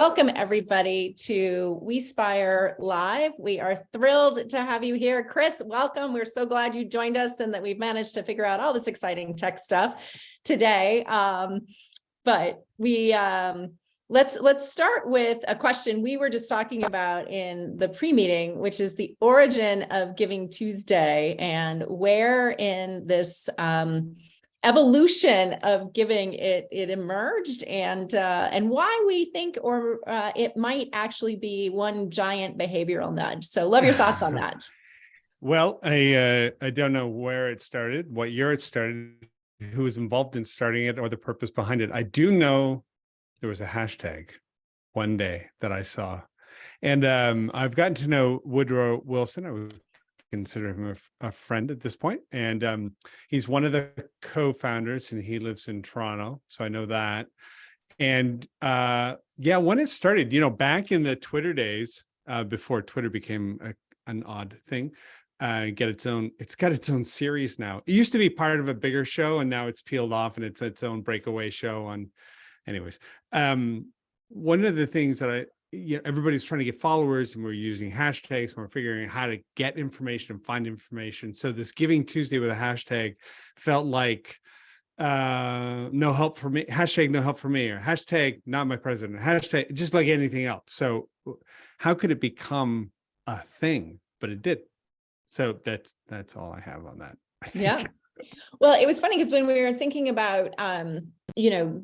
Welcome everybody to WeSpire Live. We are thrilled to have you here. Chris, welcome. We're so glad you joined us and that we've managed to figure out all this exciting tech stuff today. But we let's start with a question we were just talking about in the pre-meeting, which is the origin of Giving Tuesday and where in this evolution of giving it emerged, and why we think it might actually be one giant behavioral nudge. So love your thoughts on that. Well, I don't know where it started, what year it started, who was involved in starting it, or the purpose behind it. I do know there was a hashtag one day that I saw, and I've gotten to know Woodrow Wilson. I would consider him a friend at this point, and he's one of the co-founders, and he lives in Toronto, so I know that. And yeah, when it started, back in the Twitter days, before Twitter became an odd thing, it's got its own series now. It used to be part of a bigger show, and now it's peeled off and it's its own breakaway show. Anyways, one of the things that everybody's trying to get followers, and we're using hashtags, and we're figuring out how to get information and find information. So this Giving Tuesday with a hashtag felt like no help for me, hashtag no help for me, or hashtag not my president, hashtag just like anything else. So how could it become a thing? But it did. So that's all I have on that. Yeah. Well, it was funny because when we were thinking about,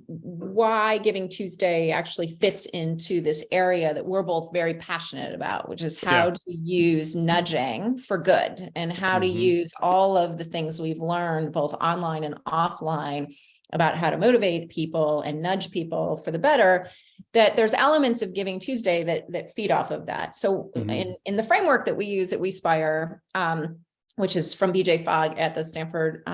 why Giving Tuesday actually fits into this area that we're both very passionate about, which is how to use nudging for good, and how to use all of the things we've learned both online and offline about how to motivate people and nudge people for the better, that there's elements of Giving Tuesday that feed off of that. So in the framework that we use at WeSpire, which is from BJ Fogg at the Stanford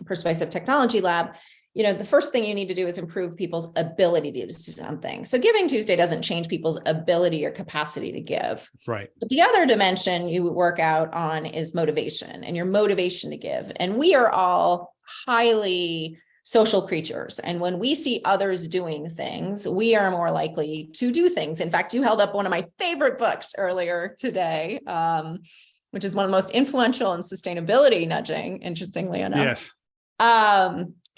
Persuasive Technology Lab, the first thing you need to do is improve people's ability to do something. So Giving Tuesday doesn't change people's ability or capacity to give. Right. But the other dimension you work out on is motivation, and your motivation to give. And we are all highly social creatures. And when we see others doing things, we are more likely to do things. In fact, you held up one of my favorite books earlier today, which is one of the most influential in sustainability nudging, interestingly enough. Yes.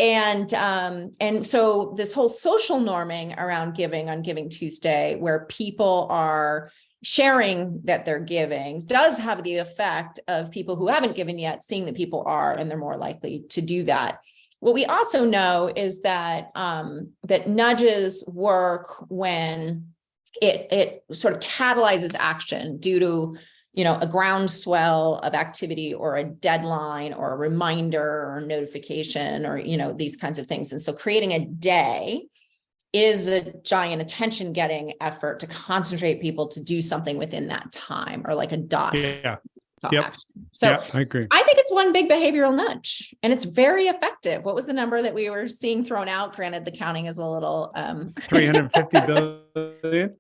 And so this whole social norming around giving on Giving Tuesday, where people are sharing that they're giving, does have the effect of people who haven't given yet seeing that people are, and they're more likely to do that. What we also know is that that nudges work when it sort of catalyzes action due to a groundswell of activity, or a deadline, or a reminder, or notification, or these kinds of things. And so creating a day is a giant attention getting effort to concentrate people to do something within that time, or like a dot. Yeah. Yep. So I agree. I think it's one big behavioral nudge, and it's very effective. What was the number that we were seeing thrown out? Granted, the counting is a little 350 billion.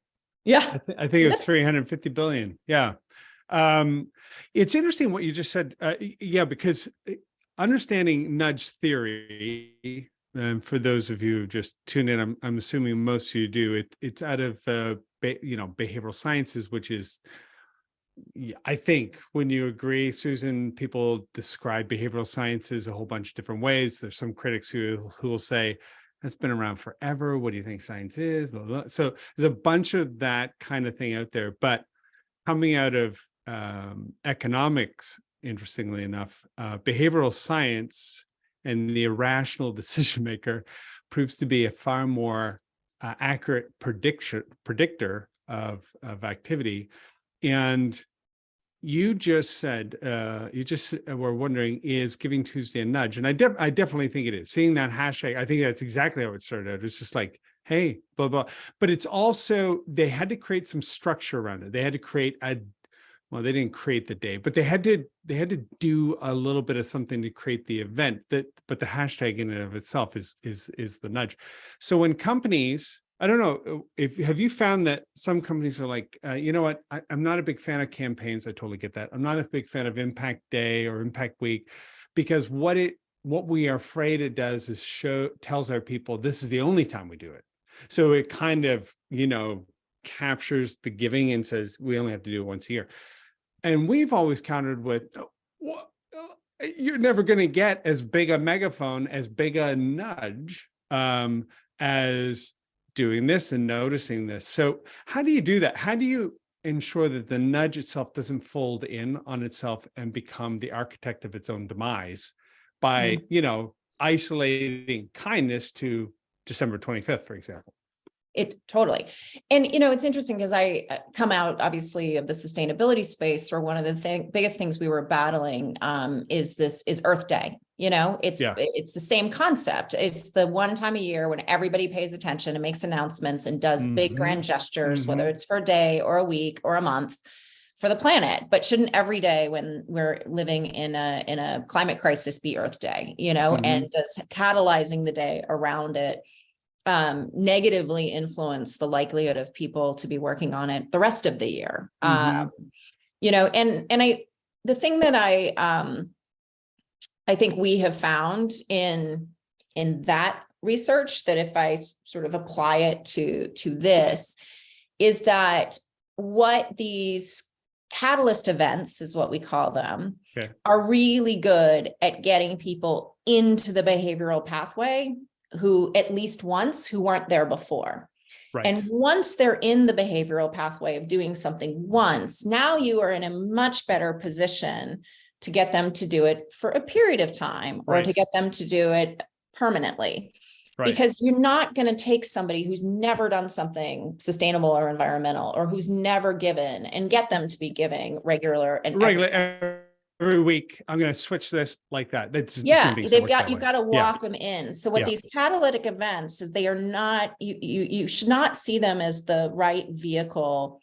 Yeah. I think it was 350 billion. Yeah. It's interesting what you just said. Because understanding nudge theory, for those of you who just tune in, I'm assuming most of you do. It's out of behavioral sciences, which is, I think, when you agree, Susan, people describe behavioral sciences a whole bunch of different ways. There's some critics who will say that's been around forever. What do you think science is? Blah, blah, blah. So there's a bunch of that kind of thing out there, but coming out of economics, interestingly enough, behavioral science and the irrational decision maker proves to be a far more accurate predictor of activity. And you just said, were wondering, is Giving Tuesday a nudge? And I definitely think it is. Seeing that hashtag, I think that's exactly how it started out. It's just like, hey, blah, blah. But it's also, they had to create some structure around it. They had to create well, they didn't create the day, but they had to do a little bit of something to create the event. But the hashtag in and of itself is the nudge. So when companies, I don't know, have you found that some companies are like, you know what, I'm not a big fan of campaigns. I totally get that. I'm not a big fan of Impact Day or Impact Week, because what we are afraid it does is tells our people this is the only time we do it. So it kind of, captures the giving and says, we only have to do it once a year. And we've always countered with, you're never going to get as big a megaphone, as big a nudge as doing this and noticing this. So how do you do that? How do you ensure that the nudge itself doesn't fold in on itself and become the architect of its own demise by, isolating kindness to December 25th, for example? It totally. And, it's interesting because I come out obviously of the sustainability space, or one of the biggest things we were battling is Earth Day. It's the same concept. It's the one time a year when everybody pays attention and makes announcements and does big grand gestures, whether it's for a day or a week or a month for the planet. But shouldn't every day when we're living in a climate crisis be Earth Day, and does catalyzing the day around it negatively influence the likelihood of people to be working on it the rest of the year? The thing that I think we have found in that research, that if I sort of apply it to this, is that what these catalyst events, is what we call them, are really good at getting people into the behavioral pathway who at least once who weren't there before. Right. And once they're in the behavioral pathway of doing something once, now you are in a much better position to get them to do it for a period of time, or to get them to do it permanently. Right. Because you're not going to take somebody who's never done something sustainable or environmental, or who's never given, and get them to be giving regular every week. I'm going to switch this like that. That's you've got to walk them in. So what these catalytic events is, they are not, you should not see them as the right vehicle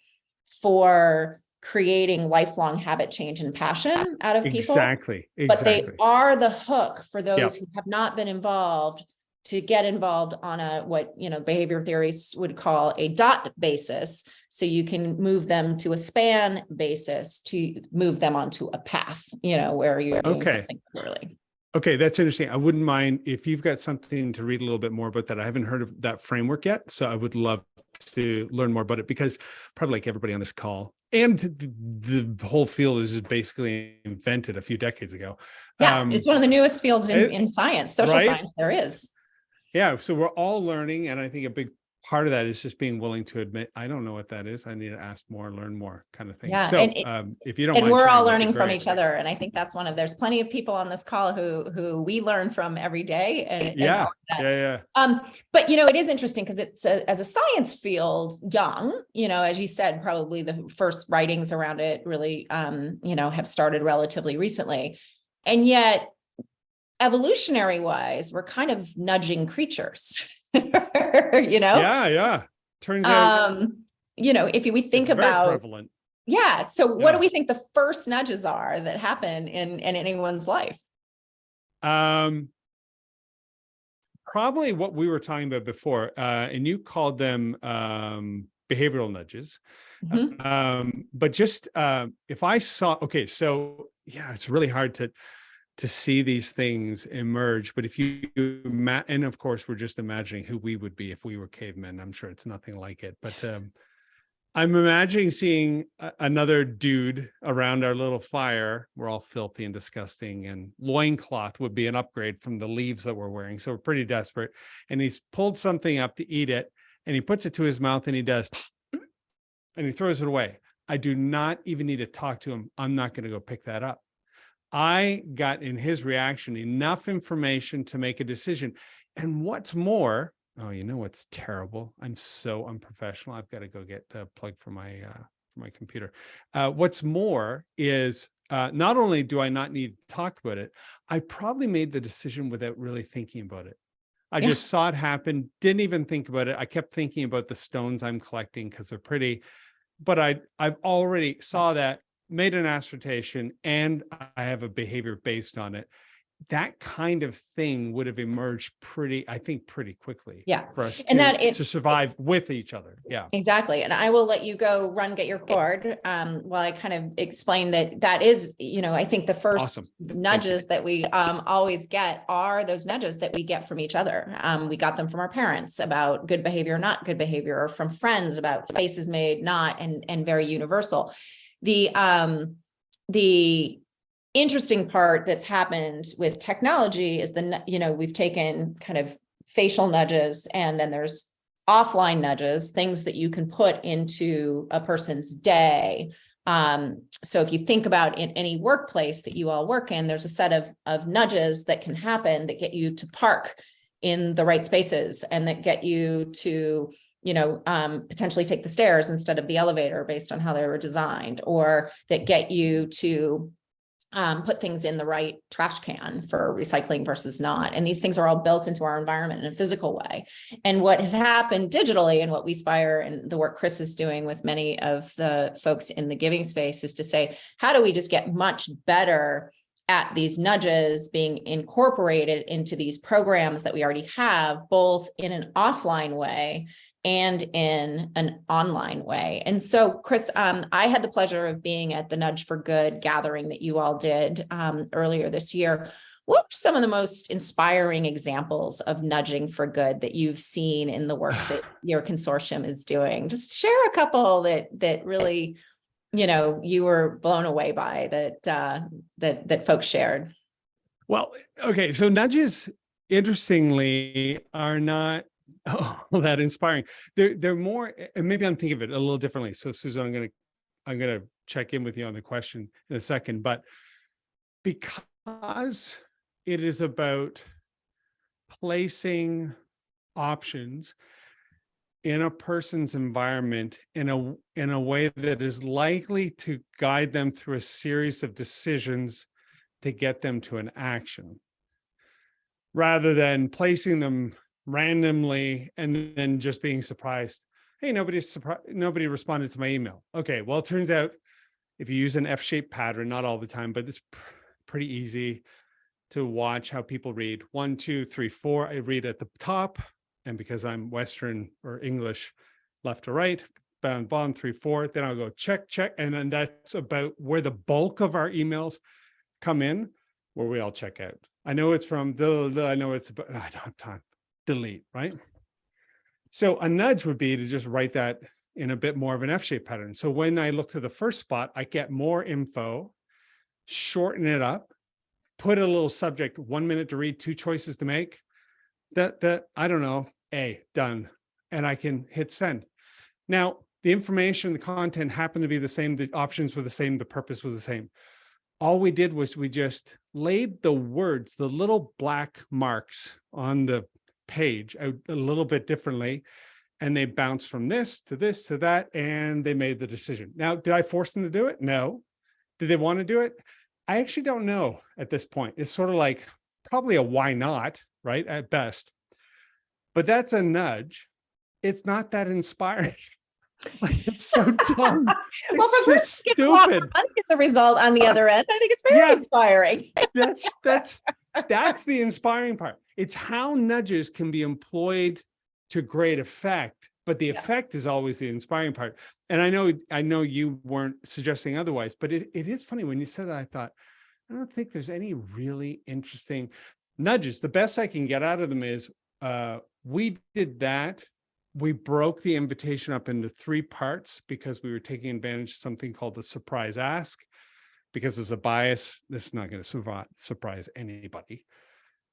for creating lifelong habit change and passion out of people. Exactly. But they are the hook for those who have not been involved, to get involved on what behavior theorists would call a dot basis. So you can move them to a span basis to move them onto a path, where you're doing something clearly. Okay, that's interesting. I wouldn't mind if you've got something to read a little bit more about that. I haven't heard of that framework yet, so I would love to learn more about it, because probably like everybody on this call, and the whole field is basically invented a few decades ago. Yeah, it's one of the newest fields in science, social science there is. Yeah, so we're all learning, and I think a big part of that is just being willing to admit, I don't know what that is. I need to ask more, learn more, kind of thing. Yeah, so if you don't mind, we're all learning from each other, and I think that's there's plenty of people on this call who we learn from every day. But it is interesting because it's as a science field, young. As you said, probably the first writings around it really have started relatively recently, and yet evolutionary wise, we're kind of nudging creatures. Turns out if we think about prevalent. What do we think the first nudges are that happen in anyone's life? Probably what we were talking about before, and you called them behavioral nudges. But just if I saw, it's really hard to see these things emerge. But if you, and of course, we're just imagining who we would be if we were cavemen. I'm sure it's nothing like it, but I'm imagining seeing another dude around our little fire. We're all filthy and disgusting, and loincloth would be an upgrade from the leaves that we're wearing. So we're pretty desperate. And he's pulled something up to eat it, and he puts it to his mouth, and he does, and he throws it away. I do not even need to talk to him. I'm not going to go pick that up. I got in his reaction enough information to make a decision. And what's more, what's terrible? I'm so unprofessional. I've got to go get a plug for my computer. What's more is not only do I not need to talk about it, I probably made the decision without really thinking about it. I just saw it happen, didn't even think about it. I kept thinking about the stones I'm collecting because they're pretty, but I've already saw that, made an assertion, and I have a behavior based on it. that kind of thing would have emerged I think pretty quickly for us And to survive with each other. Yeah. Exactly. And I will let you go run, get your cord, while I kind of explain that is, I think the first nudges that we always get are those nudges that we get from each other. We got them from our parents about good behavior, not good behavior, or from friends about faces made, not, and very universal. The interesting part that's happened with technology is we've taken kind of facial nudges, and then there's offline nudges, things that you can put into a person's day. So if you think about in any workplace that you all work in, there's a set of nudges that can happen that get you to park in the right spaces, and that get you to potentially take the stairs instead of the elevator based on how they were designed, or that get you to put things in the right trash can for recycling versus not. And these things are all built into our environment in a physical way. And what has happened digitally, and what WeSpire and the work Chris is doing with many of the folks in the giving space, is to say, how do we just get much better at these nudges being incorporated into these programs that we already have, both in an offline way and in an online way. And so, Chris, I had the pleasure of being at the Nudge for Good gathering that you all did earlier this year. What are some of the most inspiring examples of nudging for good that you've seen in the work that your consortium is doing? Just share a couple that really, you were blown away by, that folks shared. Well, okay, so nudges, interestingly, are not that inspiring. They're more, and maybe I'm thinking of it a little differently. So, Susan, I'm gonna check in with you on the question in a second. But because it is about placing options in a person's environment in a way that is likely to guide them through a series of decisions to get them to an action, rather than placing them randomly and then just being surprised. Hey, nobody responded to my email. Okay, well, it turns out if you use an F-shaped pattern, not all the time, but it's pretty easy to watch how people read. 1, 2, 3, 4. I read at the top, and because I'm Western or English, left to right, bottom 3, 4. Then I'll go check, and then that's about where the bulk of our emails come in, where we all check out. I know it's from I know it's about, I don't have time. Delete, right? So a nudge would be to just write that in a bit more of an F-shaped pattern. So when I look to the first spot, I get more info, shorten it up, put a little subject, 1 minute to read, 2 choices to make. That I don't know, done. And I can hit send. Now, the information, the content happened to be the same, the options were the same, the purpose was the same. All we did was we just laid the words, the little black marks on the page out a little bit differently, and they bounced from this to that, and they made the decision. Now, did I force them to do it? No. Did they want to do it? I actually don't know at this point. It's sort of like probably a why not, right, at best. But that's a nudge. It's not that inspiring. It's so dumb. Well, It's just stupid. As a result, on the other end, I think it's very inspiring. That's the inspiring part. It's how nudges can be employed to great effect, but the effect is always the inspiring part. And I know you weren't suggesting otherwise, but it is funny when you said that. I thought, I don't think there's any really interesting nudges. The best I can get out of them is we did that. We broke the invitation up into 3 parts because we were taking advantage of something called the surprise ask. Because there's a bias, this is not going to surprise anybody.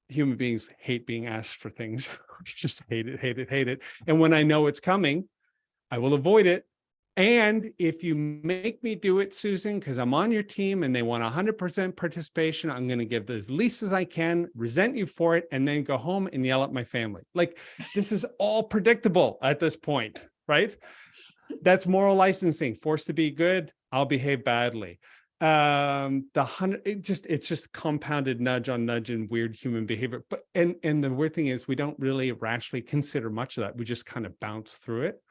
Human beings hate being asked for things. Just hate it. And when I know it's coming, I will avoid it. And if you make me do it, Susan, because I'm on your team and they want 100% participation, I'm going to give as least as I can, resent you for it, and then go home and yell at my family. Like, this is all predictable at this point, right? That's moral licensing. Forced to be good, I'll behave badly. It's just compounded nudge on nudge and weird human behavior. But and the weird thing is we don't really rationally consider much of that. We just kind of bounce through it.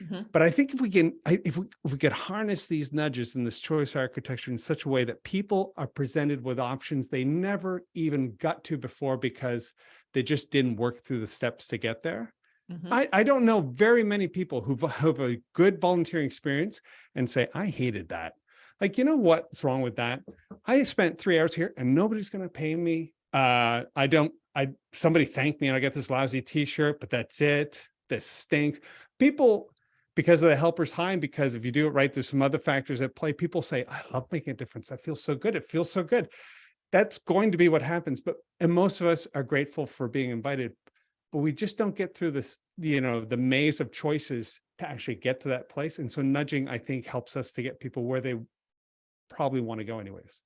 Mhm. But I think if we can, if we could harness these nudges and this choice architecture in such a way that people are presented with options they never even got to before because they just didn't work through the steps to get there. Mhm. I don't know very many people who have a good volunteering experience and say, I hated that. Like, you know what's wrong with that? I spent 3 hours here and nobody's going to pay me. Somebody thanked me and I got this lousy t-shirt, but that's it. This stinks. People, because of the helper's high, and because if you do it right, there's some other factors at play. People say, I love making a difference. I feel so good. It feels so good. That's going to be what happens. And most of us are grateful for being invited, but we just don't get through this, the maze of choices to actually get to that place. And so nudging, I think, helps us to get people where they probably want to go anyways.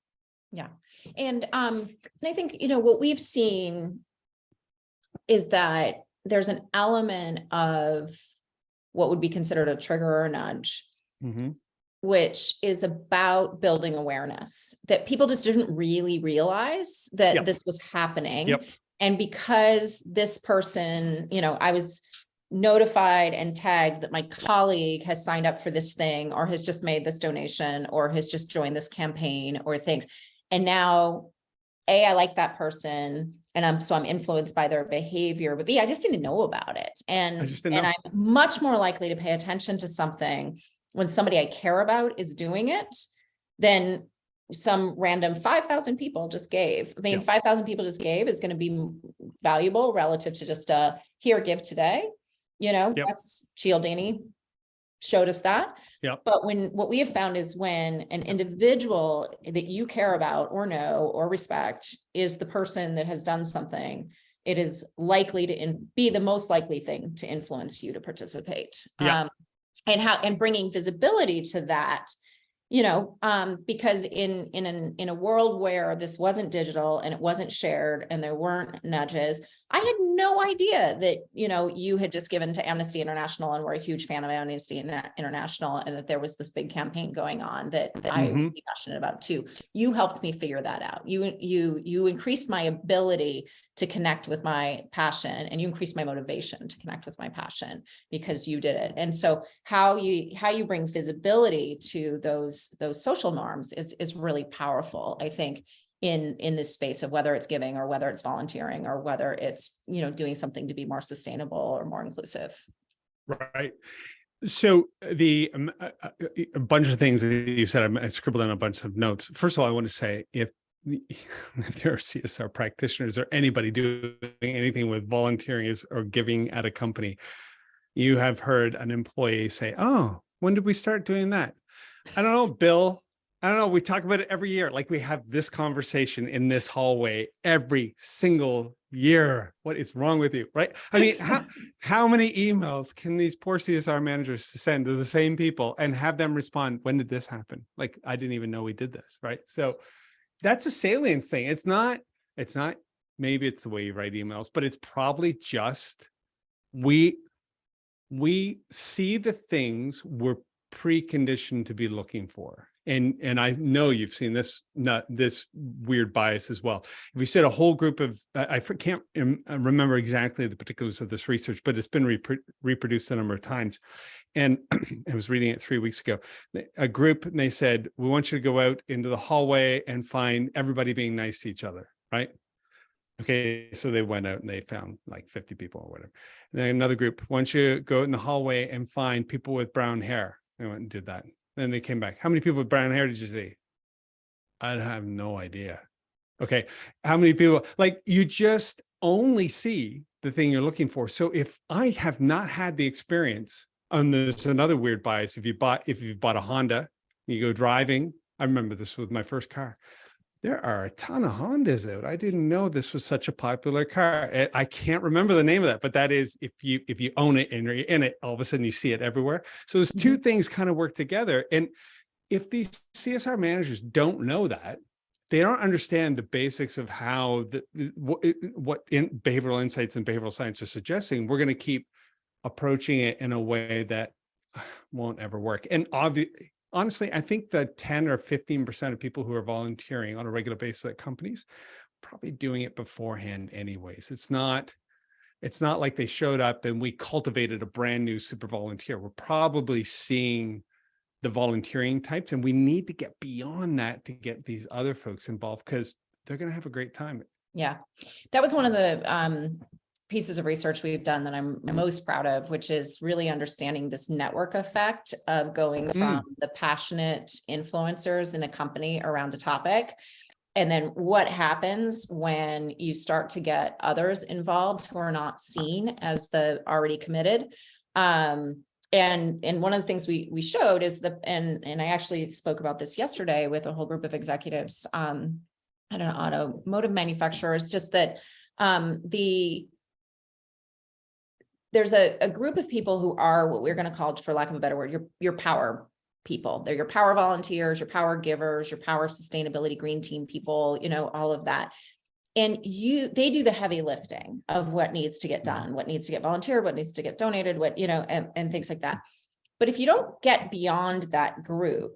Yeah. And I think, what we've seen is that there's an element of what would be considered a trigger or a nudge, which is about building awareness that people just didn't really realize that this was happening. And because this person, I was notified and tagged that my colleague has signed up for this thing or has just made this donation or has just joined this campaign or things. And now, A, I like that person and I'm influenced by their behavior, but B, I just didn't know about it. And I'm much more likely to pay attention to something when somebody I care about is doing it than some random 5,000 people just gave. I mean, 5,000 people just gave is going to be valuable relative to just here, give today. That's Cialdini showed us that. But what we have found is when an individual that you care about or know or respect is the person that has done something, it is likely to be the most likely thing to influence you to participate. And bringing visibility to that, because in a world where this wasn't digital and it wasn't shared and there weren't nudges, I had no idea that, you had just given to Amnesty International and we're a huge fan of Amnesty International and that there was this big campaign going on that I would be passionate about too. You helped me figure that out. You increased my ability to connect with my passion and you increased my motivation to connect with my passion because you did it. And so how you bring visibility to those social norms is really powerful, I think, in this space of whether it's giving or whether it's volunteering or whether it's, doing something to be more sustainable or more inclusive. Right. So a bunch of things that you said, I scribbled down a bunch of notes. First of all, I want to say if there are CSR practitioners or anybody doing anything with volunteering or giving at a company, you have heard an employee say, oh, when did we start doing that? I don't know, Bill. I don't know. We talk about it every year. Like we have this conversation in this hallway every single year. What is wrong with you? Right. I mean, how many emails can these poor CSR managers send to the same people and have them respond? When did this happen? Like, I didn't even know we did this. Right. So that's a salience thing. It's not, maybe it's the way you write emails, but it's probably just, we see the things we're preconditioned to be looking for. And I know you've seen this weird bias as well. If we said a whole group of, I can't remember exactly the particulars of this research, but it's been reproduced a number of times. And I was reading it 3 weeks ago, a group, and they said, we want you to go out into the hallway and find everybody being nice to each other, right? Okay, so they went out and they found like 50 people or whatever. And then another group, once you go in the hallway and find people with brown hair, they went and did that. Then they came back. How many people with brown hair did you see? I have no idea. Okay. How many people, like you just only see the thing you're looking for. So if I have not had the experience, and there's another weird bias. If you've bought a Honda, you go driving. I remember this with my first car. There are a ton of Hondas out. I didn't know this was such a popular car. I can't remember the name of that, but that is if you own it and you're in it, all of a sudden you see it everywhere. So those two things kind of work together. And if these CSR managers don't know that, they don't understand the basics of how what behavioral insights and behavioral science are suggesting, we're going to keep approaching it in a way that won't ever work. And honestly, I think that 10 or 15% of people who are volunteering on a regular basis at companies probably doing it beforehand anyways. It's not it's not like they showed up and we cultivated a brand new super volunteer. We're probably seeing the volunteering types, and we need to get beyond that to get these other folks involved, because they're going to have a great time. Yeah, that was one of the pieces of research we've done that I'm most proud of, which is really understanding this network effect of going from the passionate influencers in a company around a topic. And then what happens when you start to get others involved who are not seen as the already committed. And one of the things we showed is and I actually spoke about this yesterday with a whole group of executives at an automotive manufacturer, is just that there's a group of people who are what we're going to call, for lack of a better word, your power people. They're your power volunteers, your power givers, your power sustainability green team people, all of that. And they do the heavy lifting of what needs to get done, what needs to get volunteered, what needs to get donated, what, and things like that. But if you don't get beyond that group,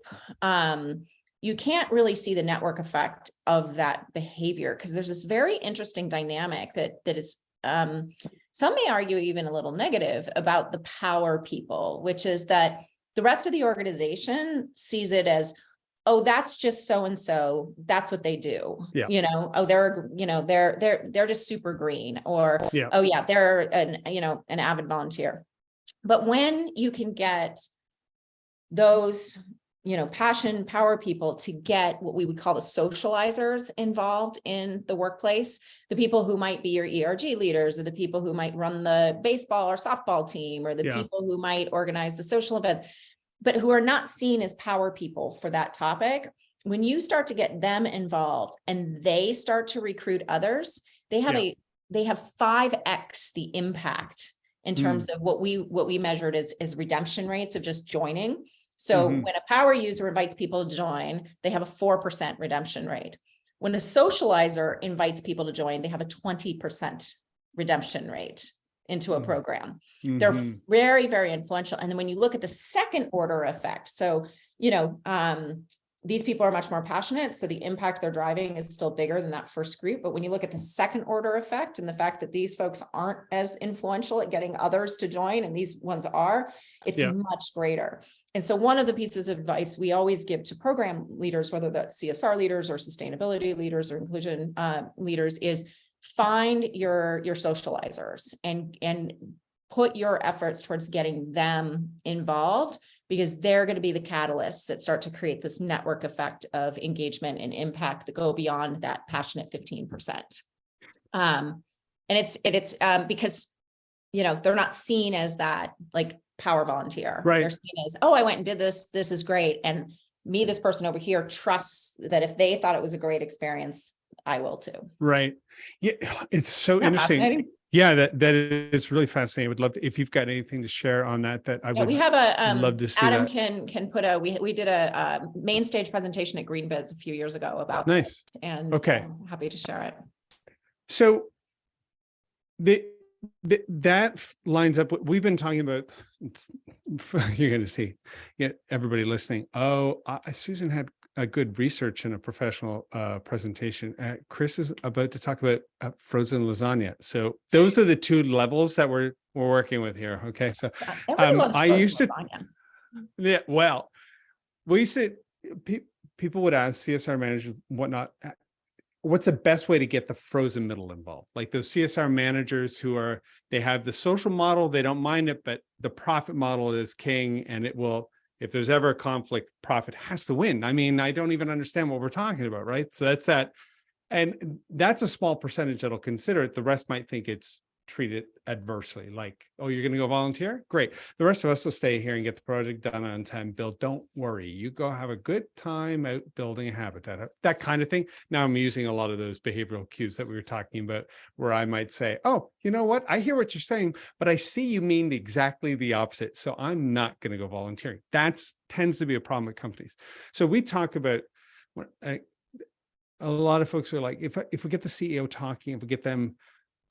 you can't really see the network effect of that behavior, because there's this very interesting dynamic that is, some may argue even a little negative about the power people, which is that the rest of the organization sees it as, oh, that's just so-and-so, that's what they do. Yeah. Oh, they're just super green, or, yeah. Oh yeah, they're an avid volunteer. But when you can get those, passion power people to get what we would call the socializers involved in the workplace, the people who might be your ERG leaders, or the people who might run the baseball or softball team, or the people who might organize the social events, but who are not seen as power people for that topic. When you start to get them involved and they start to recruit others, they have 5x the impact in terms of what we measured as redemption rates of just joining. So when a power user invites people to join, they have a 4% redemption rate. When a socializer invites people to join, they have a 20% redemption rate into a program. They're very, very influential. And then when you look at the second order effect, so, these people are much more passionate, so the impact they're driving is still bigger than that first group. But when you look at the second order effect and the fact that these folks aren't as influential at getting others to join, and these ones are, it's much greater. And so one of the pieces of advice we always give to program leaders, whether that's CSR leaders or sustainability leaders or inclusion leaders, is find your socializers and put your efforts towards getting them involved, because they're going to be the catalysts that start to create this network effect of engagement and impact that go beyond that passionate 15%. And it's because, they're not seen as that like power volunteer. Right. They're seen as, oh, I went and did this. This is great. And this person over here trusts that if they thought it was a great experience, I will too. Right. Yeah. It's so interesting. Yeah, that is really fascinating. I would love to, if you've got anything to share on that I would. We have a love to see Adam that. can put we did a main stage presentation at Greenbiz a few years ago about nice this, and I'm happy to share it. So that lines up what we've been talking about. You're going to see, everybody listening. Oh, Susan had a good research and a professional presentation. Chris is about to talk about frozen lasagna. So those are the two levels that we're working with here. Okay, so I used to. Lasagna. Yeah, well, we said people would ask CSR managers, whatnot, what's the best way to get the frozen middle involved? Like those CSR managers who they have the social model, they don't mind it, but the profit model is king, and it will. If there's ever a conflict, profit has to win. I mean, I don't even understand what we're talking about, right? So that's that. And that's a small percentage that'll consider it. The rest might think it's treated adversely, like, oh, you're going to go volunteer? Great. The rest of us will stay here and get the project done on time. Bill, don't worry. You go have a good time out building a habitat, that kind of thing. Now I'm using a lot of those behavioral cues that we were talking about, where I might say, oh, you know what? I hear what you're saying, but I see you mean exactly the opposite. So I'm not going to go volunteering. That tends to be a problem with companies. So we talk about a lot of folks are like, if we get the CEO talking, if we get them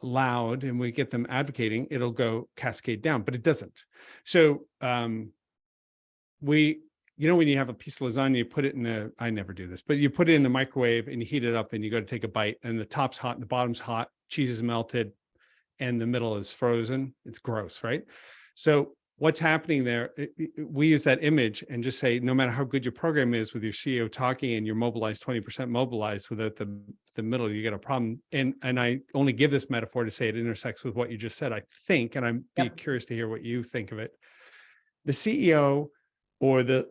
loud and we get them advocating, it'll go cascade down, but it doesn't. So when you have a piece of lasagna, you put it I never do this, but you put it in the microwave and you heat it up and you go to take a bite, and the top's hot and the bottom's hot, cheese is melted, and the middle is frozen. It's gross, right? So what's happening there, we use that image and just say, no matter how good your program is with your CEO talking and you're mobilized, 20% mobilized, without the middle, you get a problem. And I only give this metaphor to say it intersects with what you just said, I think, and I'm be curious to hear what you think of it. The CEO or the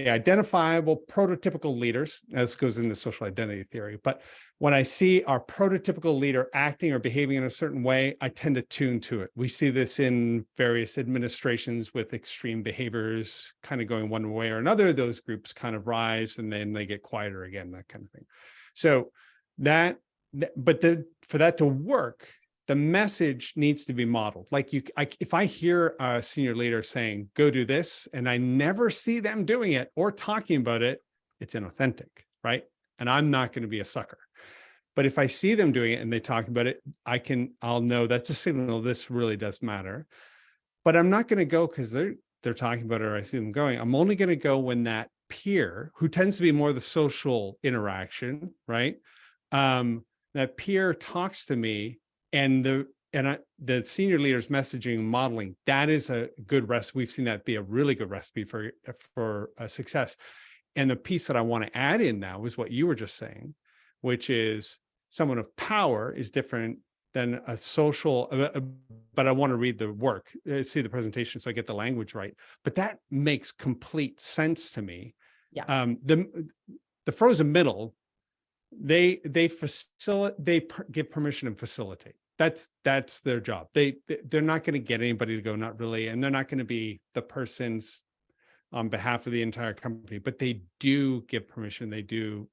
identifiable prototypical leaders, as goes into social identity theory. But when I see our prototypical leader acting or behaving in a certain way, I tend to tune to it. We see this in various administrations with extreme behaviors kind of going one way or another. Those groups kind of rise and then they get quieter again, that kind of thing. So for that to work, the message needs to be modeled. Like if I hear a senior leader saying, go do this, and I never see them doing it or talking about it, it's inauthentic, right? And I'm not going to be a sucker. But if I see them doing it and they talk about it, I'll know that's a signal this really does matter. But I'm not going to go because they're talking about it or I see them going. I'm only going to go when that peer, who tends to be more the social interaction, right? That peer talks to me, and the senior leader's messaging and modeling, that is a good recipe. We've seen that be a really good recipe for success. And the piece that I want to add in now is what you were just saying, which is someone of power is different than a social, but I want to read the work, see the presentation so I get the language right. But that makes complete sense to me. Yeah. The frozen middle, they give permission and facilitate. That's their job. They're not going to get anybody to go, not really, and they're not going to be the person's on behalf of the entire company, but they do give permission. They do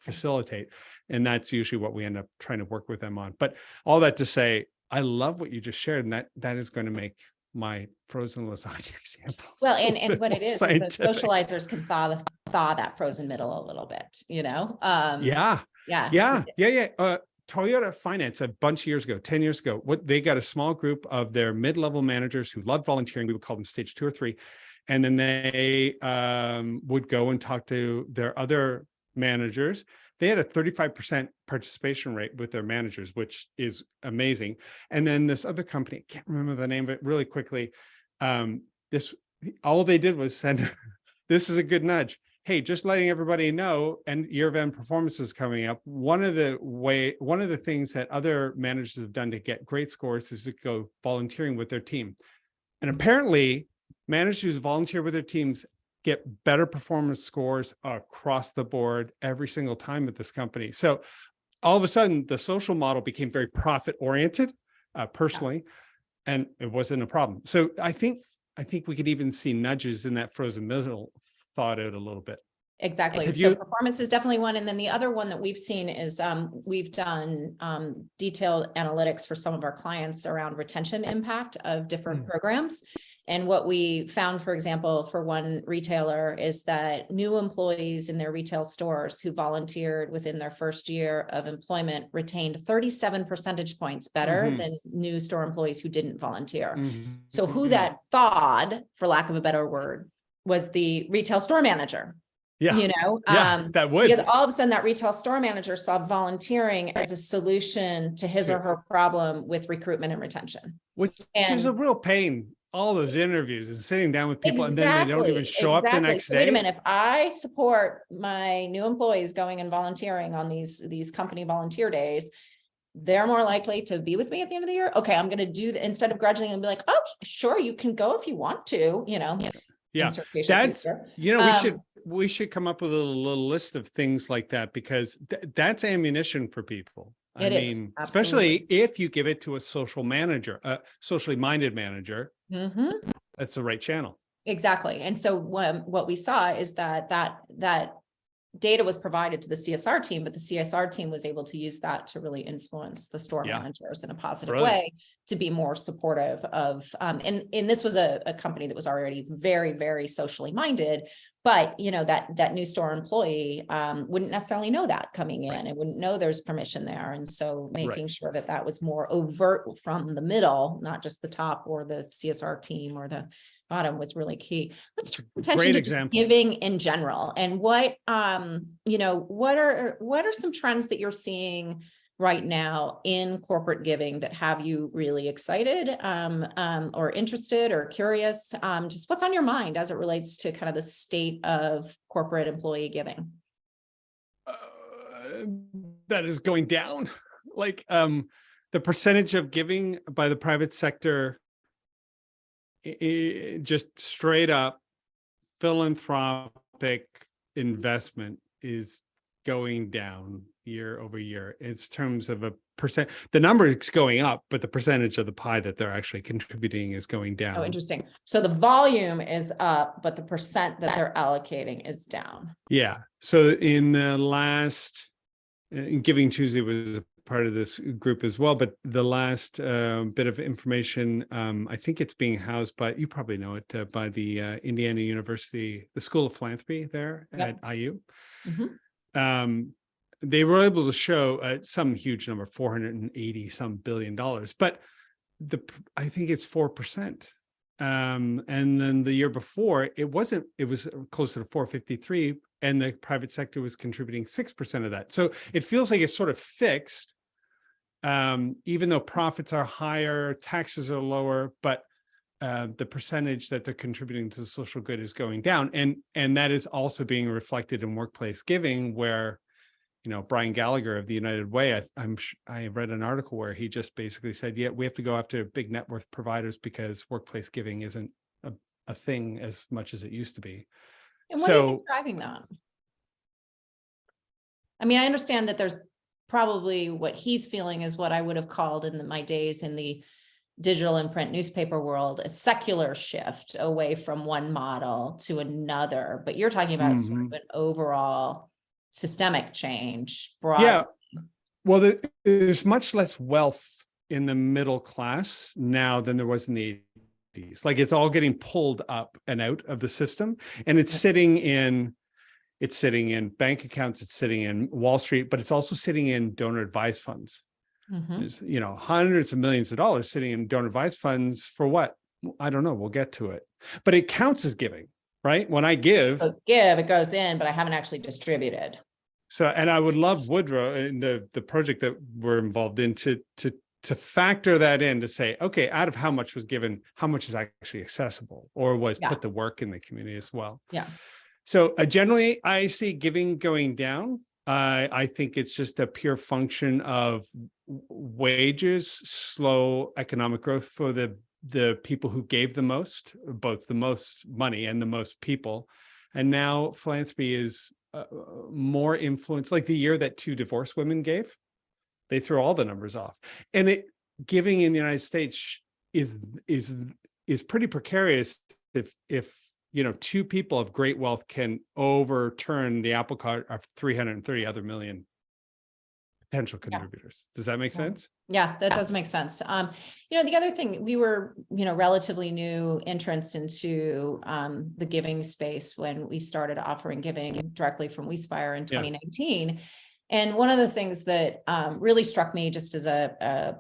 facilitate, and that's usually what we end up trying to work with them on. But all that to say, I love what you just shared, and that is going to make my frozen lasagna example. Well, and what it is, the scientific. socializers can thaw that frozen middle a little bit, you know? Yeah. Toyota Finance a bunch of years ago, 10 years ago, they got a small group of their mid-level managers who loved volunteering. We would call them stage 2 or 3. And then they would go and talk to their other managers. They had a 35% participation rate with their managers, which is amazing. And then this other company, I can't remember the name of it really quickly. All they did was send, this is a good nudge. Hey, just letting everybody know, and year of end performance is coming up. One of the things that other managers have done to get great scores is to go volunteering with their team. And apparently managers who volunteer with their teams get better performance scores across the board every single time at this company. So all of a sudden the social model became very profit oriented personally, and it wasn't a problem. So I think we could even see nudges in that frozen middle thought out a little bit. Exactly. So performance is definitely one. And then the other one that we've seen is we've done detailed analytics for some of our clients around retention impact of different programs. And what we found, for example, for one retailer is that new employees in their retail stores who volunteered within their first year of employment retained 37 percentage points better than new store employees who didn't volunteer. So who that thawed, for lack of a better word, was the retail store manager. Yeah. You know, that would, because all of a sudden that retail store manager saw volunteering as a solution to his or her problem with recruitment and retention. Which is a real pain. All those interviews and sitting down with people and then they don't even show up the next day. Wait a minute. If I support my new employees going and volunteering on these company volunteer days, they're more likely to be with me at the end of the year. Okay, I'm going to do that instead of grudgingly and be like, oh, sure, you can go if you want to, you know. Yeah, that's, you know, we should come up with a little list of things like that, because that's ammunition for people. I mean, especially if you give it to a social manager, a socially minded manager, that's the right channel. Exactly. And so what we saw is that data was provided to the CSR team, but the CSR team was able to use that to really influence the store managers in a positive way to be more supportive of, and this was a company that was already very, very socially minded, but you know, that new store employee wouldn't necessarily know that coming in and wouldn't know there's permission there. And so making sure that was more overt from the middle, not just the top or the CSR team or the bottom, was really key. Let's turn attention to giving in general, and what you know, what are some trends that you're seeing right now in corporate giving that have you really excited or interested or curious? Just what's on your mind as it relates to kind of the state of corporate employee giving? That is going down. Like the percentage of giving by the private sector, just straight up philanthropic investment is going down year over year. In terms of a percent, the number is going up, but the percentage of the pie that they're actually contributing is going down. Oh, interesting. So the volume is up, but the percent that they're allocating is down. Yeah. So in the last, Giving Tuesday was a part of this group as well, but the last bit of information, I think it's being housed by, you probably know it, by the Indiana University, the School of Philanthropy there at IU. They were able to show some huge number, 480 some billion dollars, but I think it's 4%. And then the year before it was closer to 453, and the private sector was contributing 6% of that. So it feels like it's sort of fixed, even though profits are higher, taxes are lower, but the percentage that they're contributing to the social good is going down. And that is also being reflected in workplace giving, where, you know, Brian Gallagher of the United Way, I read an article where he just basically said, yeah, we have to go after big net worth providers because workplace giving isn't a thing as much as it used to be. And what is driving that? I mean, I understand that there's probably what he's feeling is what I would have called in my days in the digital and print newspaper world, a secular shift away from one model to another. But you're talking about sort of an overall systemic change. Yeah. Well, there's much less wealth in the middle class now than there was in the 80s. Like, it's all getting pulled up and out of the system, and it's sitting in bank accounts, it's sitting in Wall Street, but it's also sitting in donor advised funds. There's, you know, hundreds of millions of dollars sitting in donor advised funds for what? I don't know. We'll get to it, but it counts as giving, right? When I give, it goes in, but I haven't actually distributed. So, and I would love Woodrow and the project that we're involved in to factor that in, to say, okay, out of how much was given, how much is actually accessible or was put to work in the community as well. Yeah. So generally, I see giving going down. I think it's just a pure function of wages, slow economic growth for the people who gave the most, both the most money and the most people. And now philanthropy is more influence. Like the year that 2 divorced women gave, they threw all the numbers off. And giving in the United States is pretty precarious if you know, 2 people of great wealth can overturn the apple cart of 330 other million potential contributors. Does that make sense? Yeah, that does make sense. You know, the other thing, we were, you know, relatively new entrants into the giving space when we started offering giving directly from WeSpire in 2019. And one of the things that really struck me just as a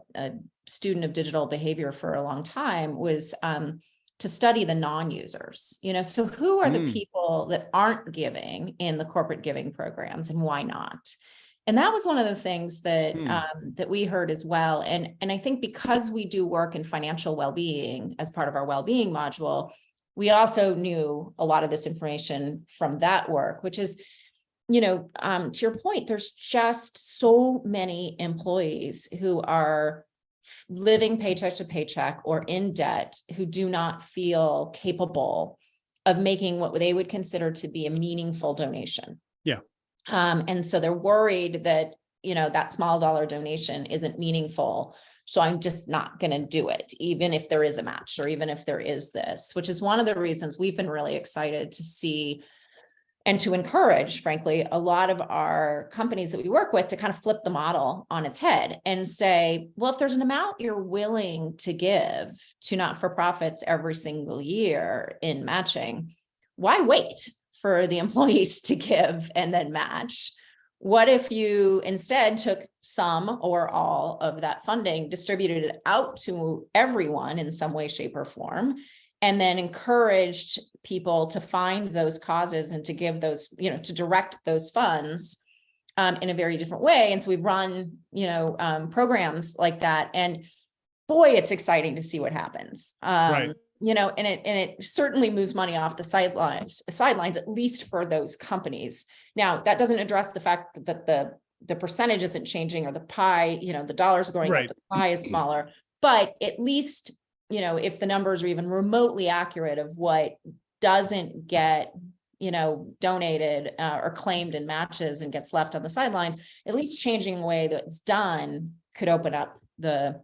student of digital behavior for a long time was to study the non-users, you know, so who are the people that aren't giving in the corporate giving programs, and why not? And that was one of the things that that we heard as well. And I think because we do work in financial well-being as part of our well-being module, we also knew a lot of this information from that work, which is, you know, to your point, there's just so many employees who are living paycheck to paycheck or in debt, who do not feel capable of making what they would consider to be a meaningful donation. Yeah. And so they're worried that, you know, that small dollar donation isn't meaningful. So I'm just not going to do it, even if there is a match or even if there is this, which is one of the reasons we've been really excited to see and to encourage, frankly, a lot of our companies that we work with to kind of flip the model on its head and say, well, if there's an amount you're willing to give to not-for-profits every single year in matching, why wait for the employees to give and then match? What if you instead took some or all of that funding, distributed it out to everyone in some way, shape, or form, and then encouraged people to find those causes and to give those, you know, to direct those funds in a very different way. And so we've run, programs like that. And boy, it's exciting to see what happens. Right. And it certainly moves money off the sidelines, at least for those companies. Now, that doesn't address the fact that the percentage isn't changing, or the pie, the dollars are going up, Right. but the pie is smaller. But at least, if the numbers are even remotely accurate of what doesn't get, donated or claimed in matches and gets left on the sidelines, at least changing the way that it's done could open up the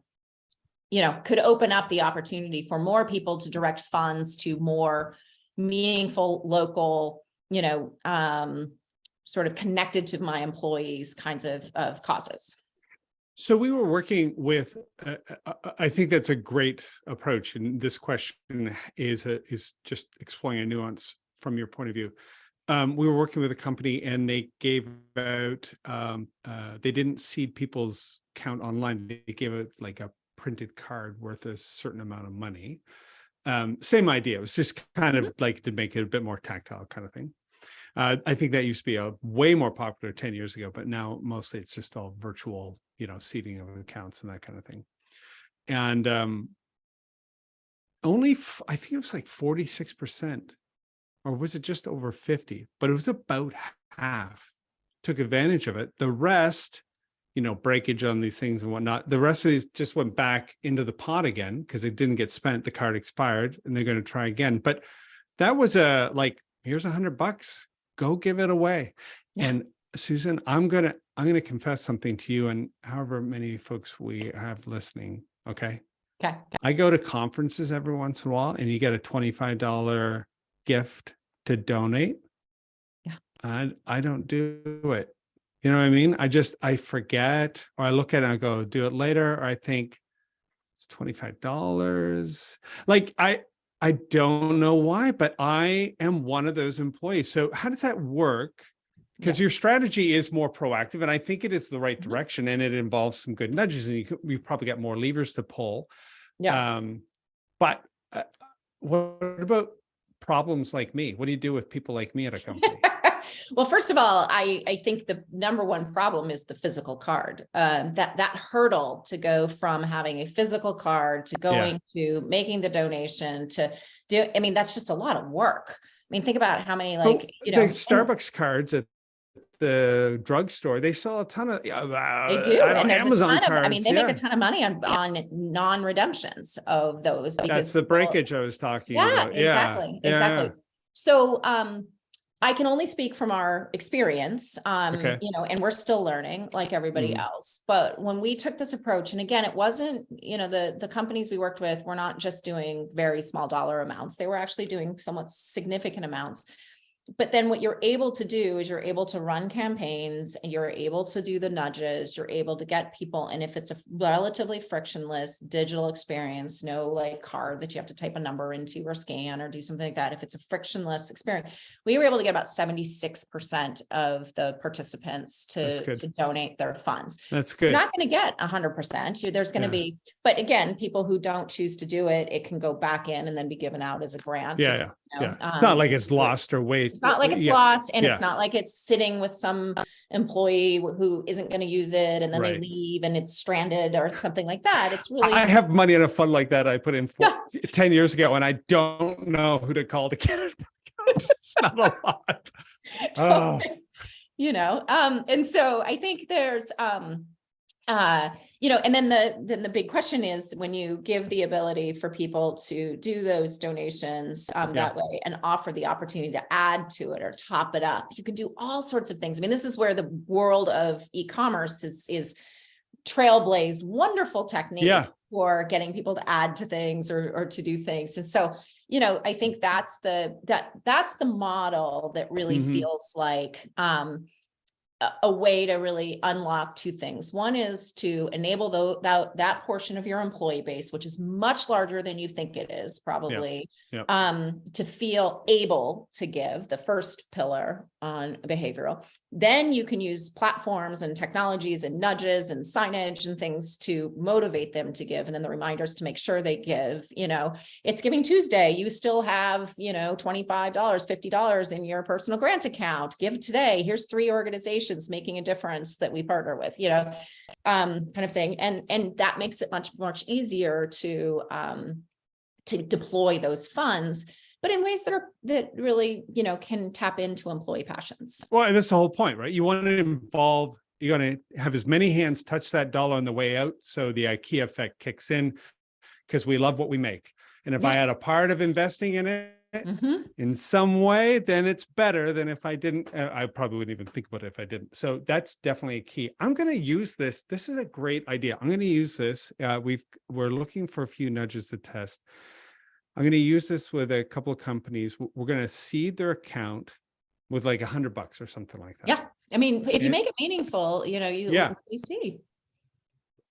opportunity for more people to direct funds to more meaningful, local, sort of connected to my employees kinds of causes. So we were working with, I think that's a great approach. And this question is just exploring a nuance from your point of view. We were working with a company, and they gave out, they didn't seed people's count online. They gave out like a printed card worth a certain amount of money. Same idea. It was just kind of like to make it a bit more tactile kind of thing. I think that used to be a way more popular 10 years ago, but now mostly it's just all virtual, seeding of accounts and that kind of thing. And I think it was like 46%, or was it just over 50? But it was about half took advantage of it. The rest, breakage on these things and whatnot, the rest of these just went back into the pot again because it didn't get spent. The card expired, and they're going to try again. But that was here's $100. Go give it away. Yeah. And Susan, I'm gonna confess something to you, and however many folks we have listening. Okay. I go to conferences every once in a while, and you get a $25 gift to donate. Yeah. I don't do it. You know what I mean? I forget, or I look at it and I go, do it later. Or I think it's $25. Like I don't know why, but I am one of those employees. So how does that work? Because your strategy is more proactive, and I think it is the right direction, and it involves some good nudges, and you probably got more levers to pull. Yeah. But what about problems like me? What do you do with people like me at a company? Well, first of all, I think the number one problem is the physical card. That hurdle to go from having a physical card to going to making the donation to do. I mean, that's just a lot of work. I mean, think about how many the Starbucks cards at the drugstore, they sell a ton of. They do, and there's Amazon cards. They make a ton of money on non-redemptions of those. That's the breakage I was talking about. Exactly. So, I can only speak from our experience, and we're still learning like everybody else. But when we took this approach, and again, it wasn't, the companies we worked with were not just doing very small dollar amounts. They were actually doing somewhat significant amounts. But then what you're able to do is you're able to run campaigns, and you're able to do the nudges, you're able to get people. And if it's a relatively frictionless digital experience, no like card that you have to type a number into or scan or do something like that. If it's a frictionless experience, we were able to get about 76% of the participants to donate their funds. That's good. You're not going to get 100%. There's going to be, but again, people who don't choose to do it, it can go back in and then be given out as a grant. Yeah. It's not like it's lost or wasted. It's not like it's lost, and it's not like it's sitting with some employee who isn't going to use it, and then they leave and it's stranded or something like that. It's really. I have money in a fund like that I put in 10 years ago, and I don't know who to call to get it. It's not a lot. And so I think there's and then the big question is, when you give the ability for people to do those donations that way and offer the opportunity to add to it or top it up, you can do all sorts of things. I mean, this is where the world of e-commerce is trailblazed wonderful technique for getting people to add to things or to do things. And so, I think that's the model that really feels like a way to really unlock two things. One is to enable that portion of your employee base, which is much larger than you think it is, probably, to feel able to give, the first pillar on behavioral. Then you can use platforms and technologies and nudges and signage and things to motivate them to give. And then the reminders to make sure they give. It's Giving Tuesday. You still have, $25, $50 in your personal grant account. Give today. Here's 3 organizations making a difference that we partner with, kind of thing. And that makes it much easier to deploy those funds, but in ways that really, can tap into employee passions. Well, and that's the whole point, right? You want to involve, you're going to have as many hands touch that dollar on the way out. So the IKEA effect kicks in, because we love what we make. And if I had a part of investing in it in some way, then it's better than if I didn't. I probably wouldn't even think about it if I didn't. So that's definitely a key. I'm going to use this. This is a great idea. I'm going to use this. We're looking for a few nudges to test. I'm going to use this with a couple of companies. We're going to seed their account with like $100 or something like that. Yeah. I mean, if you make it meaningful, you see.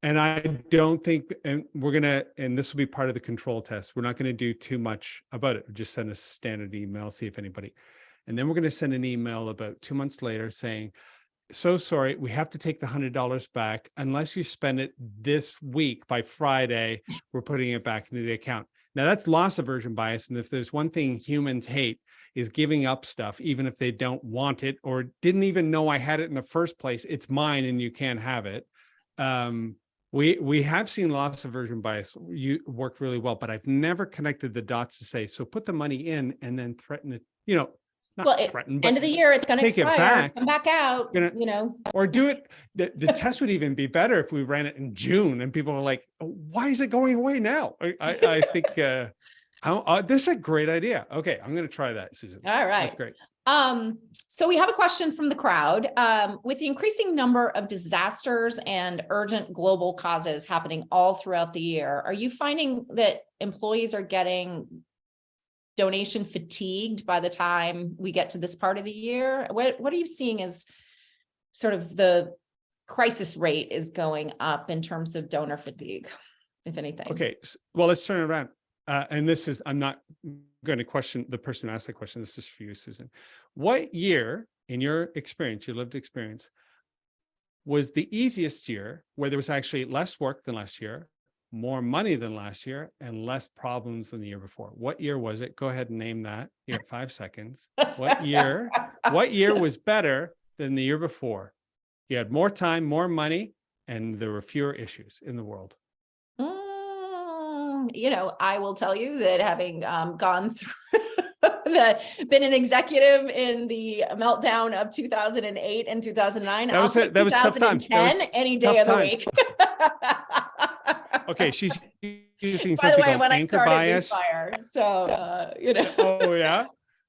And I don't think, and this will be part of the control test. We're not going to do too much about it. We'll just send a standard email, see if anybody, and then we're going to send an email about 2 months later saying, so sorry, we have to take the $100 back. Unless you spend it this week by Friday, we're putting it back into the account. Now that's loss aversion bias. And if there's one thing humans hate, is giving up stuff, even if they don't want it or didn't even know I had it in the first place. It's mine and you can't have it. We have seen loss aversion bias work really well, but I've never connected the dots to say, so put the money in and then threaten it, threaten, but end of the year, it's going to expire, it back, come back out, or do it. The test would even be better if we ran it in June and people were like, oh, why is it going away now? I think this is a great idea. Okay. I'm going to try that, Susan. All right. That's great. So we have a question from the crowd. With the increasing number of disasters and urgent global causes happening all throughout the year, are you finding that employees are getting donation fatigued by the time we get to this part of the year? What are you seeing as sort of the crisis rate is going up in terms of donor fatigue, if anything? Okay, well, let's turn it around. And this is, I'm not going to question the person who asked the question. This is for you, Susan. What year, in your experience, your lived experience, was the easiest year where there was actually less work than last year, more money than last year, and less problems than the year before? What year was it? Go ahead and name that. You have 5 seconds. What year was better than the year before? You had more time, more money, and there were fewer issues in the world. I will tell you that having gone through been an executive in the meltdown of 2008 and 2009, that was tough times. Any day of the week. Okay, she's using by the way, called when anchor I started bias. WeSpire, so Oh yeah.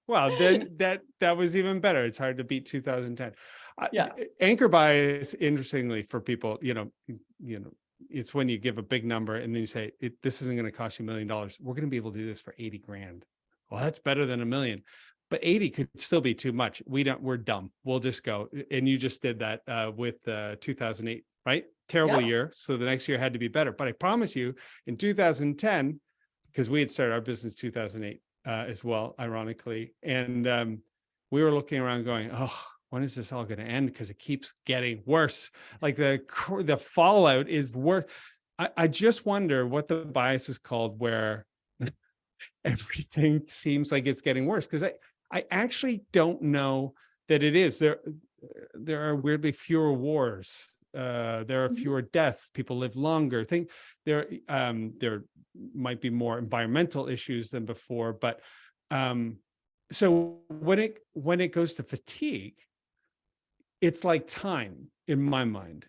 Well, then that was even better. It's hard to beat 2010. Yeah. Anchor bias, interestingly, for people, it's when you give a big number and then you say, this isn't going to cost you $1 million. We're going to be able to do this for 80 grand. Well, that's better than $1 million, but 80 could still be too much. We're dumb. We'll just go. And you just did that with 2008, right? Terrible year. So the next year had to be better. But I promise you in 2010, because we had started our business 2008 as well, ironically. And we were looking around going, oh, when is this all going to end? Because it keeps getting worse. Like the fallout is worse. I just wonder what the bias is called, where everything seems like it's getting worse. Because I actually don't know that it is. There are weirdly fewer wars. There are fewer deaths. People live longer. There might be more environmental issues than before. But so when it goes to fatigue, it's like time in my mind.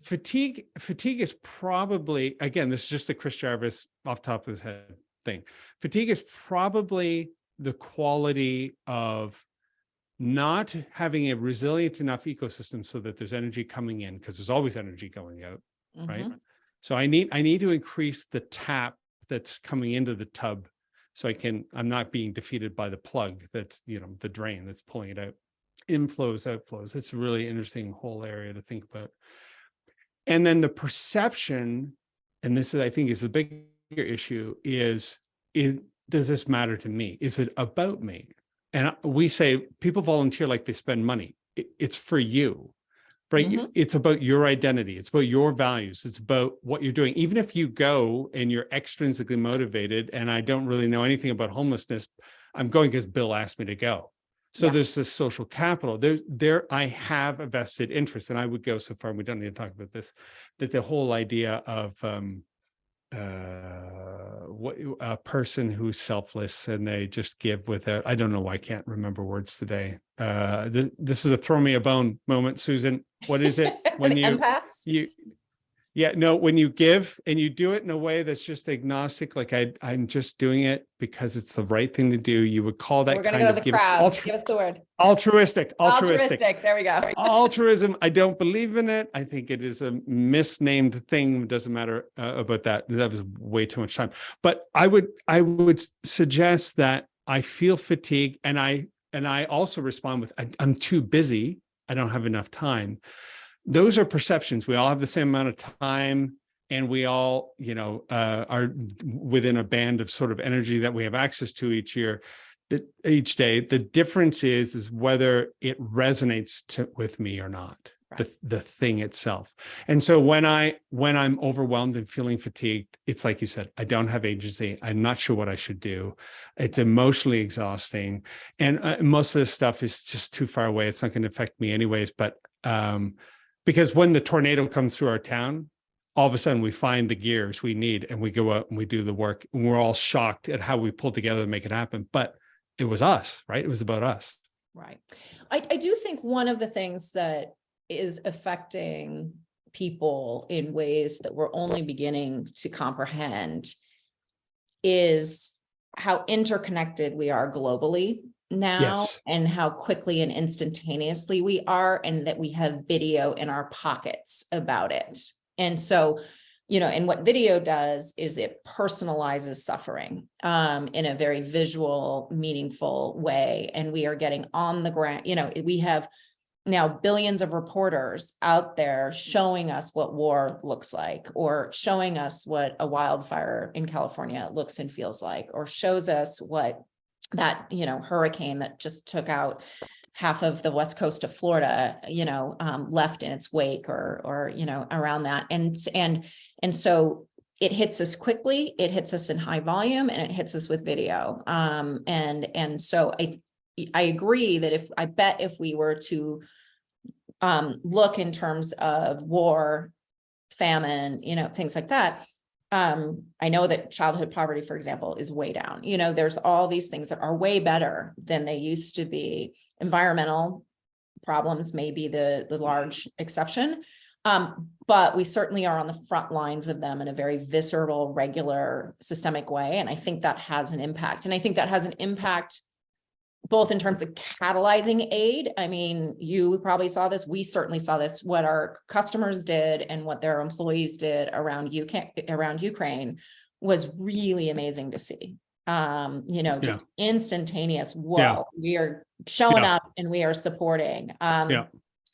Fatigue is probably, again, this is just a Chris Jarvis off the top of his head thing. Fatigue is probably the quality of not having a resilient enough ecosystem so that there's energy coming in, because there's always energy going out, right? So I need to increase the tap that's coming into the tub, so I'm not being defeated by the plug that's, the drain that's pulling it out. Inflows, outflows. It's a really interesting whole area to think about. And then the perception, and this is, I think, is the bigger issue, does this matter to me? Is it about me? And we say people volunteer like they spend money. it's for you, right? It's about your identity. It's about your values. It's about what you're doing. Even if you go and you're extrinsically motivated, and I don't really know anything about homelessness, I'm going because Bill asked me to go. So there's this social capital. I have a vested interest, and I would go so far, and we don't need to talk about this, that the whole idea of what a person who's selfless and they just give without, I don't know why I can't remember words today. This is a throw me a bone moment, Susan. What is it when when you give and you do it in a way that's just agnostic, like I'm just doing it because it's the right thing to do. You would call that kind of give us the word. Altruistic. There we go. Altruism. I don't believe in it. I think it is a misnamed thing. It doesn't matter about that. That was way too much time. But I would suggest that I feel fatigue, and I also respond with I'm too busy. I don't have enough time. Those are perceptions. We all have the same amount of time, and we all, are within a band of sort of energy that we have access to each day. The difference is whether it resonates with me or not, right. The thing itself. And so when I'm overwhelmed and feeling fatigued, it's like you said, I don't have agency. I'm not sure what I should do. It's emotionally exhausting. And most of this stuff is just too far away. It's not going to affect me anyways. But because when the tornado comes through our town, all of a sudden we find the gears we need and we go out and we do the work, and we're all shocked at how we pulled together to make it happen. But it was us, right? It was about us. Right. I do think one of the things that is affecting people in ways that we're only beginning to comprehend is how interconnected we are globally now, and how quickly and instantaneously we are, and that we have video in our pockets about it. And so, and what video does is it personalizes suffering in a very visual, meaningful way. And we are getting on the ground, we have now billions of reporters out there showing us what war looks like, or showing us what a wildfire in California looks and feels like, or shows us what that, hurricane that just took out half of the west coast of Florida, left in its wake, or around that. And so it hits us quickly, it hits us in high volume, and it hits us with video. And so I agree that if we were to look in terms of war, famine, things like that, I know that childhood poverty, for example, is way down. There's all these things that are way better than they used to be. Environmental problems may be the large exception, but we certainly are on the front lines of them in a very visceral, regular, systemic way. And I think that has an impact. And I think that has an impact both in terms of catalyzing aid. I mean, you probably saw this. We certainly saw this, what our customers did and what their employees did around Ukraine was really amazing to see. Just instantaneous. Whoa, we are showing up and we are supporting,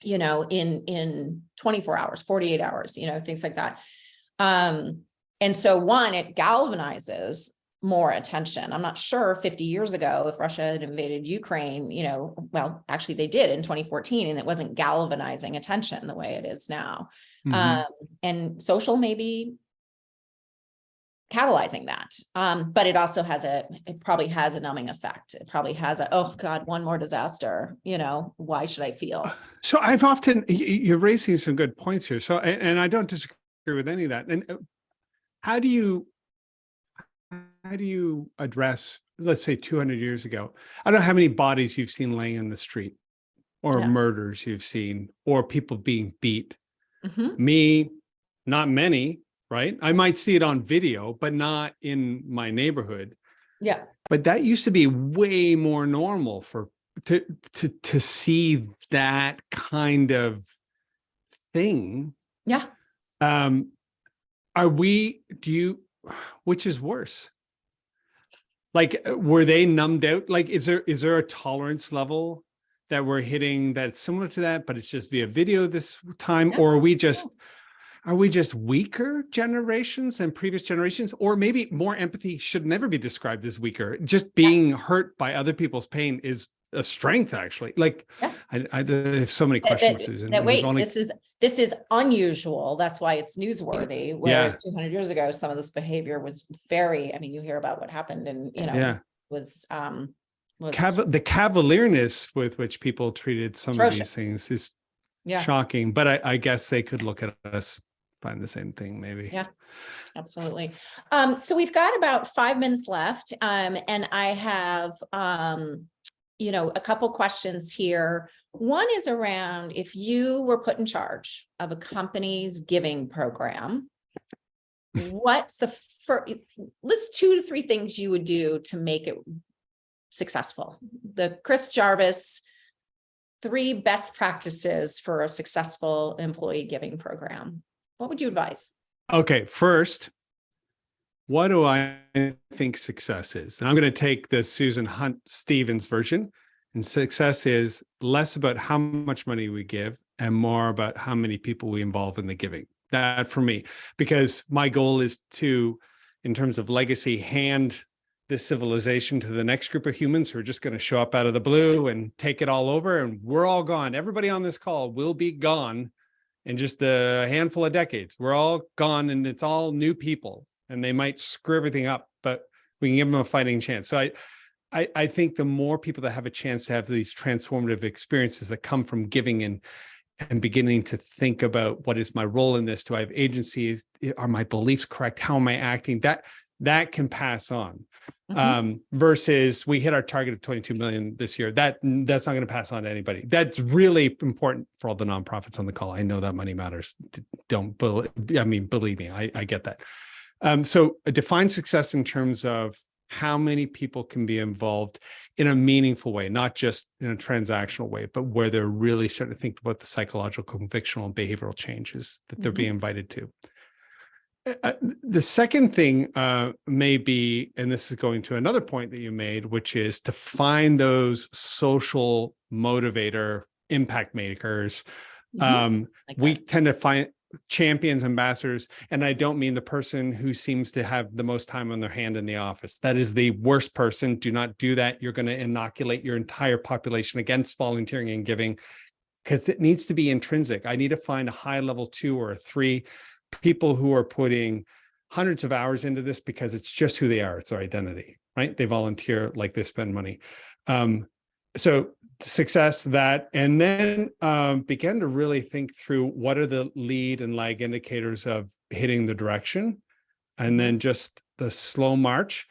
in 24 hours, 48 hours, things like that. And so one, it galvanizes more attention. I'm not sure 50 years ago, if Russia had invaded Ukraine, well, actually they did in 2014, and it wasn't galvanizing attention the way it is now. And social may be catalyzing that. But it also it probably has a numbing effect. It probably has oh God, one more disaster, why should I feel? So you're raising some good points here. So, and I don't disagree with any of that. And how do you address, let's say 200 years ago, I don't know how many bodies you've seen laying in the street, or murders you've seen, or people being beat. Me, not many, right? I might see it on video, but not in my neighborhood. Yeah. But that used to be way more normal to see that kind of thing. Yeah. Which is worse? Like, were they numbed out? Like, is there a tolerance level that we're hitting that's similar to that, but it's just via video this time? Or are we just weaker generations than previous generations? Or maybe more empathy should never be described as weaker. Just being hurt by other people's pain is a strength, actually. Like, Yeah. I have so many questions, Susan. That We've wait, only- this is unusual. That's why it's newsworthy. Whereas 200 years ago, some of this behavior was very, I mean, you hear about what happened and, was the cavalierness with which people treated some of these atrocious. things is Yeah. shocking, but I guess they could look at us, find the same thing, maybe. Yeah, absolutely. So we've got about 5 minutes left. And I have, a couple questions here. One is around if you were put in charge of a company's giving program, what's the first, list 2 to 3 things you would do to make it successful? The Chris Jarvis 3 best practices for a successful employee giving program. What would you advise? Okay, first, what do I think success is? And I'm going to take the Susan Hunt Stevens version. And success is less about how much money we give and more about how many people we involve in the giving. That for me, because my goal is to, in terms of legacy, hand this civilization to the next group of humans who are just going to show up out of the blue and take it all over. And we're all gone. Everybody on this call will be gone in just a handful of decades. We're all gone and it's all new people and they might screw everything up, but we can give them a fighting chance. So I think the more people that have a chance to have these transformative experiences that come from giving and beginning to think about what is my role in this? Do I have agency? Are my beliefs correct? How am I acting? That can pass on. Versus we hit our target of 22 million this year. That's not going to pass on to anybody. That's really important for all the nonprofits on the call. I know that money matters. Believe me, I get that. So define success in terms of how many people can be involved in a meaningful way, not just in a transactional way, but where they're really starting to think about the psychological, convictional, and behavioral changes that they're being invited to. The second thing may be, and this is going to another point that you made, which is to find those social motivator impact makers. We tend to find champions, ambassadors, and I don't mean the person who seems to have the most time on their hand in the office. That is the worst person. Do not do that. You're going to inoculate your entire population against volunteering and giving because it needs to be intrinsic. I need to find a high level 2 or 3 people who are putting hundreds of hours into this because it's just who they are. It's their identity, right? They volunteer like they spend money. So success, that, and then begin to really think through what are the lead and lag indicators of hitting the direction. And then just the slow march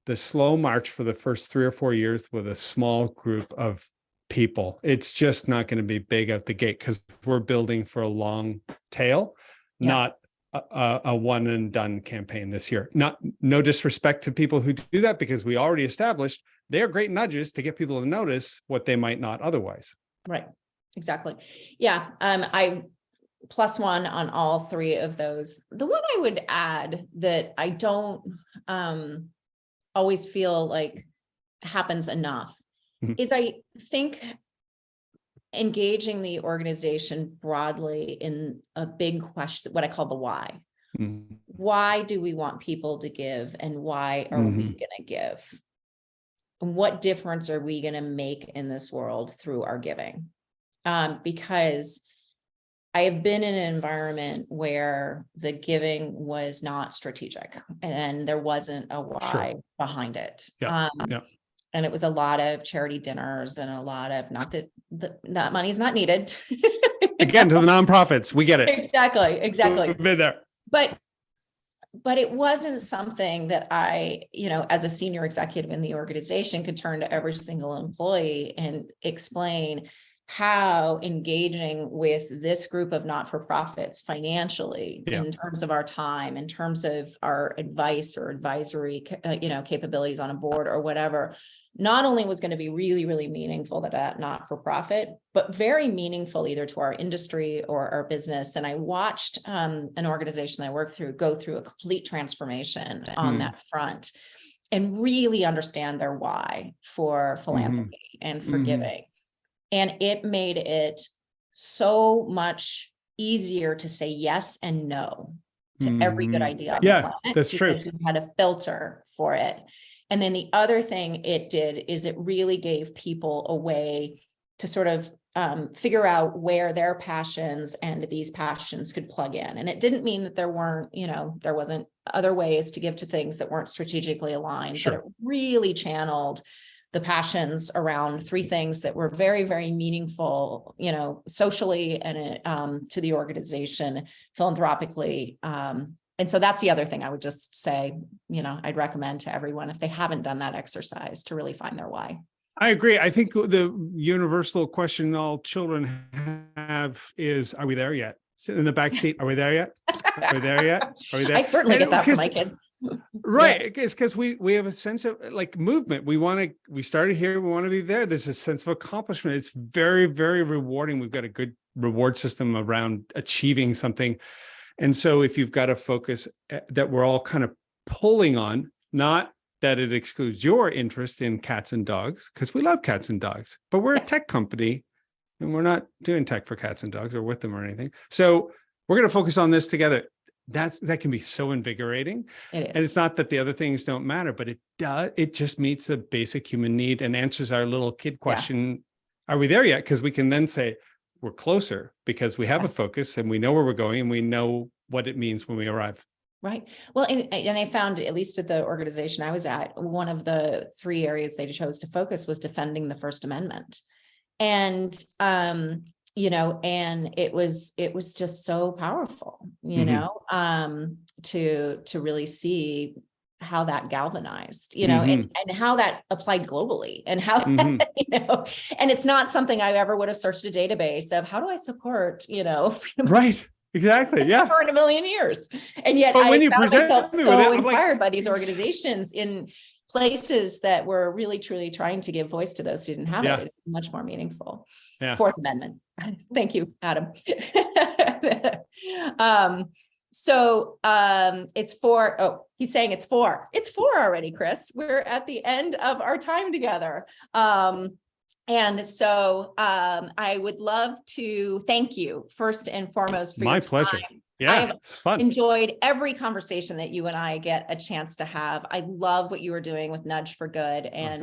for the first 3 or 4 years with a small group of people. It's just not going to be big out the gate because we're building for a long tail. Not a one and done campaign this year. No disrespect to people who do that because we already established they are great nudges to get people to notice what they might not otherwise. Right. Exactly. Yeah. I +1 on all 3 of those. The one I would add that I don't always feel like happens enough is I think engaging the organization broadly in a big question, what I call the why. Why do we want people to give and why are we going to give? And what difference are we going to make in this world through our giving? Because I have been in an environment where the giving was not strategic and there wasn't a why behind it. And it was a lot of charity dinners and a lot of, not that that money is not needed. Again, to the nonprofits, we get it. Exactly. We've been there. But it wasn't something that I, as a senior executive in the organization could turn to every single employee and explain how engaging with this group of not-for-profits financially in terms of our time, in terms of our advice or advisory, capabilities on a board or whatever, not only was going to be really, really meaningful to that not-for-profit, but very meaningful either to our industry or our business. And I watched an organization I worked through go through a complete transformation on that front and really understand their why for philanthropy and for giving. And it made it so much easier to say yes and no to every good idea on the planet. That's true. You had a filter for it. And then the other thing it did is it really gave people a way to sort of figure out where their passions and these passions could plug in. And it didn't mean that there weren't, there wasn't other ways to give to things that weren't strategically aligned, Sure. but it really channeled the passions around three things that were very, very meaningful, socially and to the organization, philanthropically. And so that's the other thing I would just say, I'd recommend to everyone if they haven't done that exercise to really find their why. I agree. I think the universal question all children have is, are we there yet? Sitting in the back seat, are we there yet? Are we there yet? Are we there? I certainly get that from my kids. Right. It's because we have a sense of like movement. We started here, we want to be there. There's a sense of accomplishment. It's very, very rewarding. We've got a good reward system around achieving something. And so if you've got a focus that we're all kind of pulling on, not that it excludes your interest in cats and dogs, because we love cats and dogs, but we're a tech company and we're not doing tech for cats and dogs or with them or anything. So we're going to focus on this together. That can be so invigorating. It is. And it's not that the other things don't matter, but it just meets a basic human need and answers our little kid question. Are we there yet? Because we can then say we're closer because we have a focus and we know where we're going and we know what it means when we arrive. Right. Well, and I found, at least at the organization I was at, one of the three areas they chose to focus was defending the First Amendment. And, and it was just so powerful, to really see how that galvanized, and how that applied globally and how, and it's not something I ever would have searched a database of how do I support, freedom. Right. Exactly. Yeah. For in a million years. And yet I found myself so inspired by these organizations in places that were really, truly trying to give voice to those who didn't have it. It's much more meaningful. Yeah. Fourth Amendment. Thank you, Adam. It's four. Oh, he's saying it's four. It's four already, Chris. We're at the end of our time together. And so I would love to thank you first and foremost for my your pleasure. time. Yeah, it's fun. Enjoyed every conversation that you and I get a chance to have. I love what you were doing with Nudge for Good. And,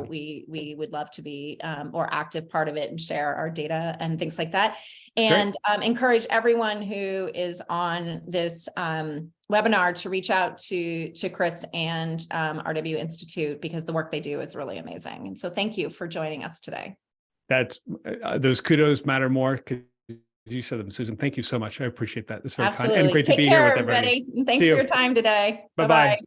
we would love to be more active part of it and share our data and things like that. And encourage everyone who is on this webinar to reach out to Chris and RW Institute, because the work they do is really amazing. And so thank you for joining us today. That's those kudos matter more because you said them, Susan. Thank you so much. I appreciate that. It's very kind and great to be here with everybody. Thanks for your time today. Bye-bye.